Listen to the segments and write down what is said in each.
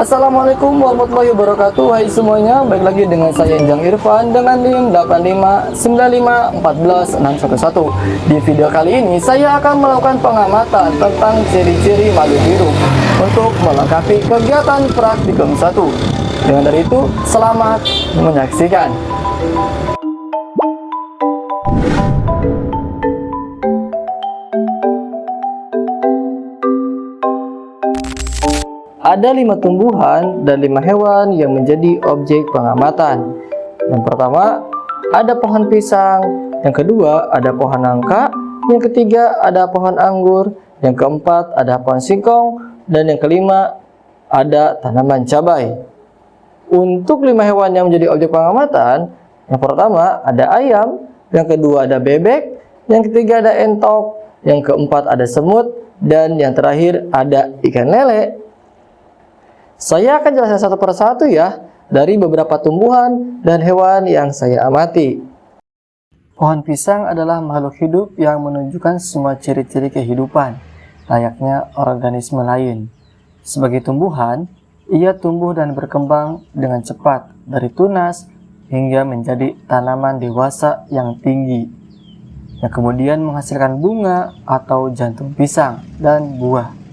Assalamualaikum warahmatullahi wabarakatuh. Hai semuanya, balik lagi dengan saya Enjang Irfan dengan NIM 8595141611. Di video kali ini saya akan melakukan pengamatan tentang ciri-ciri makhluk hidup untuk melengkapi kegiatan praktikum 1. Dengan dari itu, selamat menyaksikan. Ada 5 tumbuhan dan 5 hewan yang menjadi objek pengamatan. Yang pertama, ada pohon pisang. Yang kedua, ada pohon nangka. Yang ketiga, ada pohon anggur. Yang keempat, ada pohon singkong. Dan yang kelima, ada tanaman cabai. Untuk 5 hewan yang menjadi objek pengamatan, yang pertama, ada ayam. Yang kedua, ada bebek. Yang ketiga, ada entok. Yang keempat, ada semut. Dan yang terakhir, ada ikan lele. Saya akan jelaskan satu persatu ya, dari beberapa tumbuhan dan hewan yang saya amati. Pohon pisang adalah makhluk hidup yang menunjukkan semua ciri-ciri kehidupan, layaknya organisme lain. Sebagai tumbuhan, ia tumbuh dan berkembang dengan cepat, dari tunas hingga menjadi tanaman dewasa yang tinggi, yang kemudian menghasilkan bunga atau jantung pisang dan buah.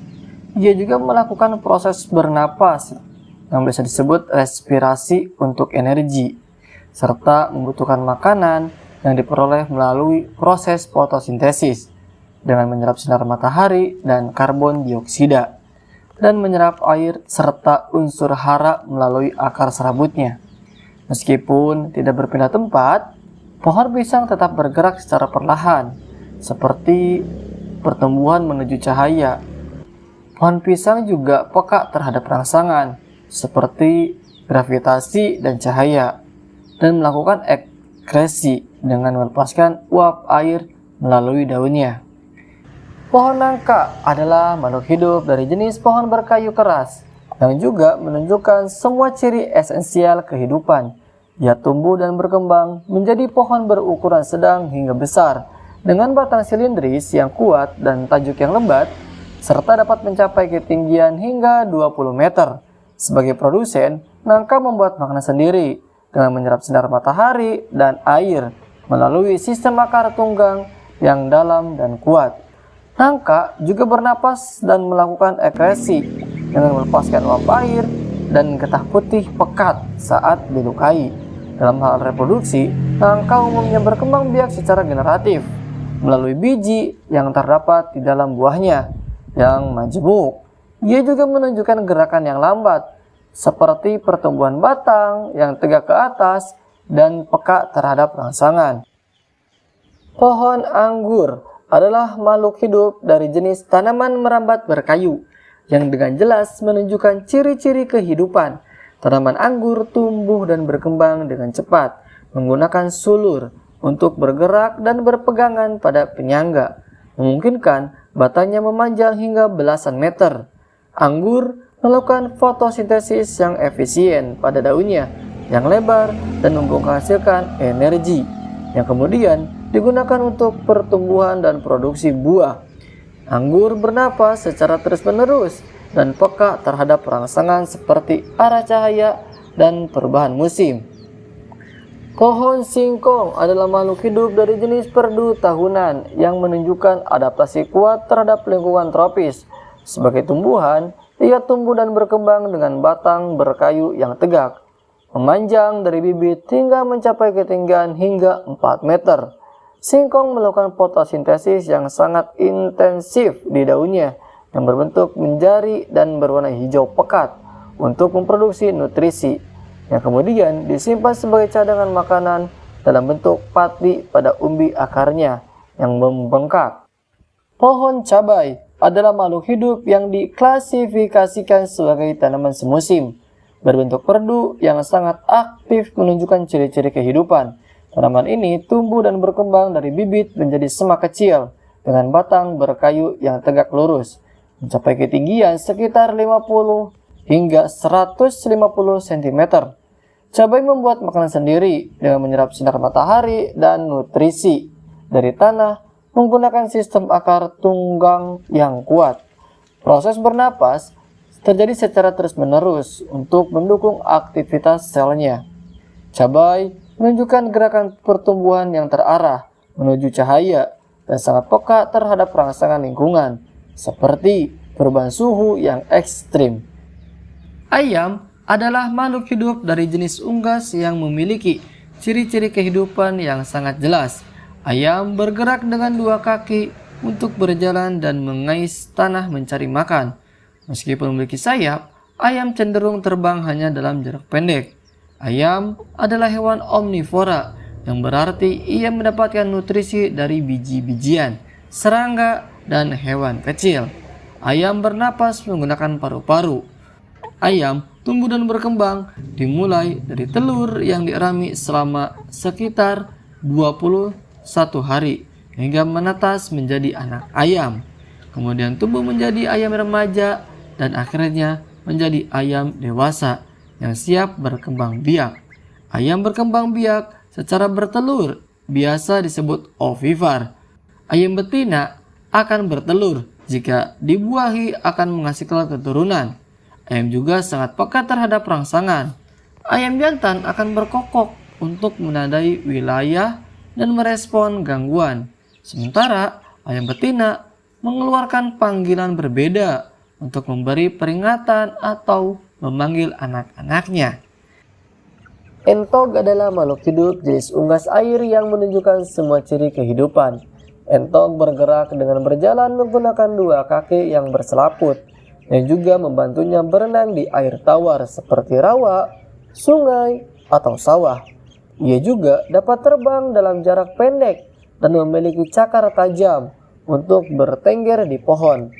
Ia juga melakukan proses bernapas yang bisa disebut respirasi untuk energi, serta membutuhkan makanan yang diperoleh melalui proses fotosintesis dengan menyerap sinar matahari dan karbon dioksida, dan menyerap air serta unsur hara melalui akar serabutnya. Meskipun tidak berpindah tempat, pohon pisang tetap bergerak secara perlahan, seperti pertumbuhan menuju cahaya. Pohon pisang juga peka terhadap rangsangan, seperti gravitasi dan cahaya, dan melakukan ekskresi dengan melepaskan uap air melalui daunnya. Pohon nangka adalah makhluk hidup dari jenis pohon berkayu keras, yang juga menunjukkan semua ciri esensial kehidupan. Ia tumbuh dan berkembang menjadi pohon berukuran sedang hingga besar, dengan batang silindris yang kuat dan tajuk yang lebat, serta dapat mencapai ketinggian hingga 20 meter. Sebagai produsen, nangka membuat makanan sendiri dengan menyerap sinar matahari dan air melalui sistem akar tunggang yang dalam dan kuat. Nangka juga bernapas dan melakukan ekskresi dengan melepaskan uap air dan getah putih pekat saat dilukai. Dalam hal reproduksi, nangka umumnya berkembang biak secara generatif melalui biji yang terdapat di dalam buahnya yang majemuk. Ia juga menunjukkan gerakan yang lambat, seperti pertumbuhan batang yang tegak ke atas dan peka terhadap rangsangan. Pohon anggur adalah makhluk hidup dari jenis tanaman merambat berkayu, yang dengan jelas menunjukkan ciri-ciri kehidupan. Tanaman anggur tumbuh dan berkembang dengan cepat, menggunakan sulur untuk bergerak dan berpegangan pada penyangga, memungkinkan batangnya memanjang hingga belasan meter. Anggur melakukan fotosintesis yang efisien pada daunnya yang lebar dan menghasilkan energi yang kemudian digunakan untuk pertumbuhan dan produksi buah. Anggur bernapas secara terus-menerus dan peka terhadap rangsangan seperti arah cahaya dan perubahan musim. Pohon singkong adalah makhluk hidup dari jenis perdu tahunan yang menunjukkan adaptasi kuat terhadap lingkungan tropis. Sebagai tumbuhan, ia tumbuh dan berkembang dengan batang berkayu yang tegak, memanjang dari bibit hingga mencapai ketinggian hingga 4 meter. Singkong melakukan fotosintesis yang sangat intensif di daunnya yang berbentuk menjari dan berwarna hijau pekat untuk memproduksi nutrisi, yang kemudian disimpan sebagai cadangan makanan dalam bentuk pati pada umbi akarnya yang membengkak. Pohon cabai adalah makhluk hidup yang diklasifikasikan sebagai tanaman semusim, berbentuk perdu yang sangat aktif menunjukkan ciri-ciri kehidupan. Tanaman ini tumbuh dan berkembang dari bibit menjadi semak kecil dengan batang berkayu yang tegak lurus, mencapai ketinggian sekitar 50 hingga 150 cm. Cabai membuat makanan sendiri dengan menyerap sinar matahari dan nutrisi dari tanah menggunakan sistem akar tunggang yang kuat. Proses bernapas terjadi secara terus-menerus untuk mendukung aktivitas selnya. Cabai menunjukkan gerakan pertumbuhan yang terarah menuju cahaya dan sangat peka terhadap rangsangan lingkungan, seperti perubahan suhu yang ekstrim. Ayam adalah makhluk hidup dari jenis unggas yang memiliki ciri-ciri kehidupan yang sangat jelas. Ayam bergerak dengan dua kaki untuk berjalan dan mengais tanah mencari makan. Meskipun memiliki sayap, ayam cenderung terbang hanya dalam jarak pendek. Ayam adalah hewan omnivora, yang berarti ia mendapatkan nutrisi dari biji-bijian, serangga, dan hewan kecil. Ayam bernapas menggunakan paru-paru. Ayam tumbuh dan berkembang dimulai dari telur yang dierami selama sekitar 21 hari hingga menetas menjadi anak ayam. Kemudian tumbuh menjadi ayam remaja dan akhirnya menjadi ayam dewasa yang siap berkembang biak. Ayam berkembang biak secara bertelur biasa disebut ovivar. Ayam betina akan bertelur jika dibuahi akan menghasilkan keturunan. Ayam juga sangat peka terhadap rangsangan. Ayam jantan akan berkokok untuk menandai wilayah dan merespon gangguan. Sementara ayam betina mengeluarkan panggilan berbeda untuk memberi peringatan atau memanggil anak-anaknya. Entog adalah makhluk hidup jenis unggas air yang menunjukkan semua ciri kehidupan. Entog bergerak dengan berjalan menggunakan dua kaki yang berselaput, yang juga membantunya berenang di air tawar seperti rawa, sungai, atau sawah. Ia juga dapat terbang dalam jarak pendek dan memiliki cakar tajam untuk bertengger di pohon.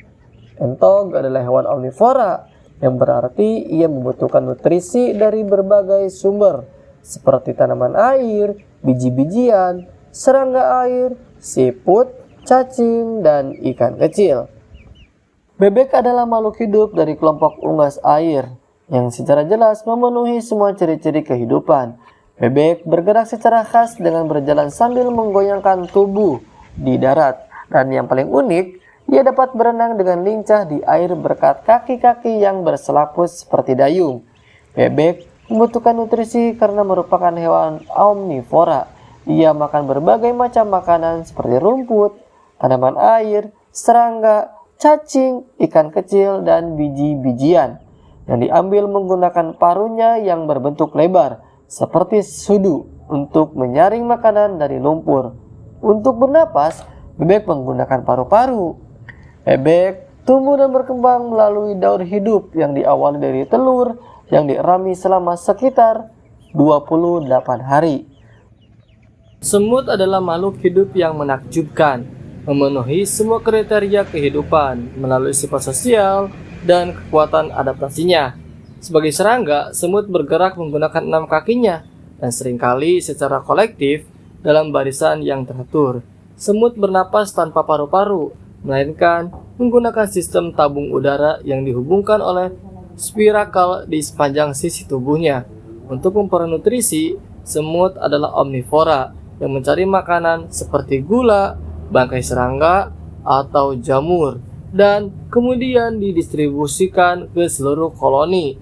Entog adalah hewan omnivora, yang berarti ia membutuhkan nutrisi dari berbagai sumber seperti tanaman air, biji-bijian, serangga air, siput, cacing, dan ikan kecil. Bebek adalah makhluk hidup dari kelompok unggas air yang secara jelas memenuhi semua ciri-ciri kehidupan. Bebek bergerak secara khas dengan berjalan sambil menggoyangkan tubuh di darat, dan yang paling unik, ia dapat berenang dengan lincah di air berkat kaki-kaki yang berselaput seperti dayung. Bebek membutuhkan nutrisi karena merupakan hewan omnivora. Ia makan berbagai macam makanan seperti rumput, tanaman air, serangga, cacing, ikan kecil, dan biji-bijian yang diambil menggunakan paruhnya yang berbentuk lebar seperti sudu untuk menyaring makanan dari lumpur. Untuk bernapas, bebek menggunakan paru-paru. Bebek tumbuh dan berkembang melalui daur hidup yang diawali dari telur yang dierami selama sekitar 28 hari. Semut adalah makhluk hidup yang menakjubkan, memenuhi semua kriteria kehidupan melalui sifat sosial dan kekuatan adaptasinya. Sebagai serangga, semut bergerak menggunakan 6 kakinya dan seringkali secara kolektif dalam barisan yang teratur. Semut bernapas tanpa paru-paru, melainkan menggunakan sistem tabung udara yang dihubungkan oleh spirakel di sepanjang sisi tubuhnya. Untuk memperoleh nutrisi, semut adalah omnivora yang mencari makanan seperti gula, bangkai serangga, atau jamur, dan kemudian didistribusikan ke seluruh koloni.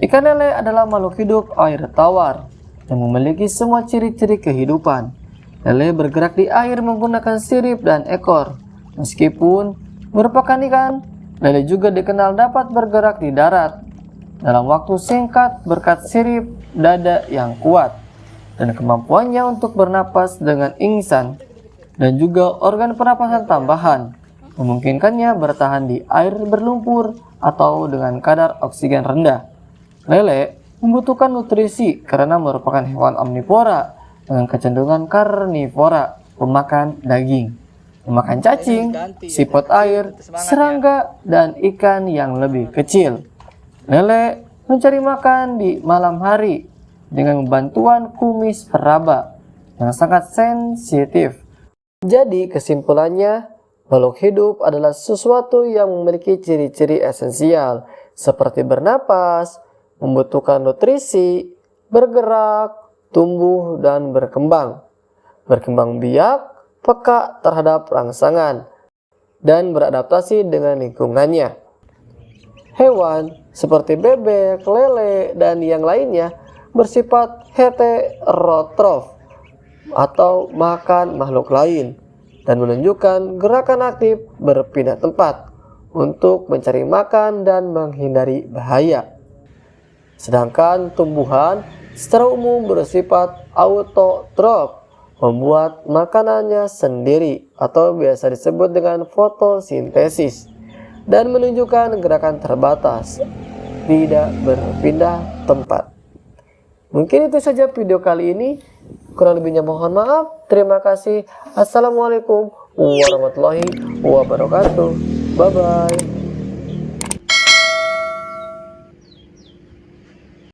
Ikan lele adalah makhluk hidup air tawar yang memiliki semua ciri-ciri kehidupan. Lele bergerak di air menggunakan sirip dan ekor. Meskipun merupakan ikan, lele juga dikenal dapat bergerak di darat dalam waktu singkat berkat sirip dada yang kuat dan kemampuannya untuk bernapas dengan ingsan, dan juga organ pernapasan tambahan memungkinkannya bertahan di air berlumpur atau dengan kadar oksigen rendah. Lele membutuhkan nutrisi karena merupakan hewan omnivora dengan kecenderungan karnivora, pemakan daging, memakan cacing, siput air, serangga, dan ikan yang lebih kecil. Lele mencari makan di malam hari dengan bantuan kumis peraba yang sangat sensitif. Jadi kesimpulannya, makhluk hidup adalah sesuatu yang memiliki ciri-ciri esensial seperti bernapas, membutuhkan nutrisi, bergerak, tumbuh, dan berkembang. Berkembang biak, peka terhadap rangsangan, dan beradaptasi dengan lingkungannya. Hewan seperti bebek, lele, dan yang lainnya bersifat heterotrof atau makan makhluk lain dan menunjukkan gerakan aktif berpindah tempat untuk mencari makan dan menghindari bahaya. Sedangkan tumbuhan secara umum bersifat autotrof, membuat makanannya sendiri atau biasa disebut dengan fotosintesis dan menunjukkan gerakan terbatas, tidak berpindah tempat. Mungkin itu saja video kali ini. Kurang lebihnya mohon maaf. Terima kasih. Assalamualaikum warahmatullahi wabarakatuh. Bye-bye.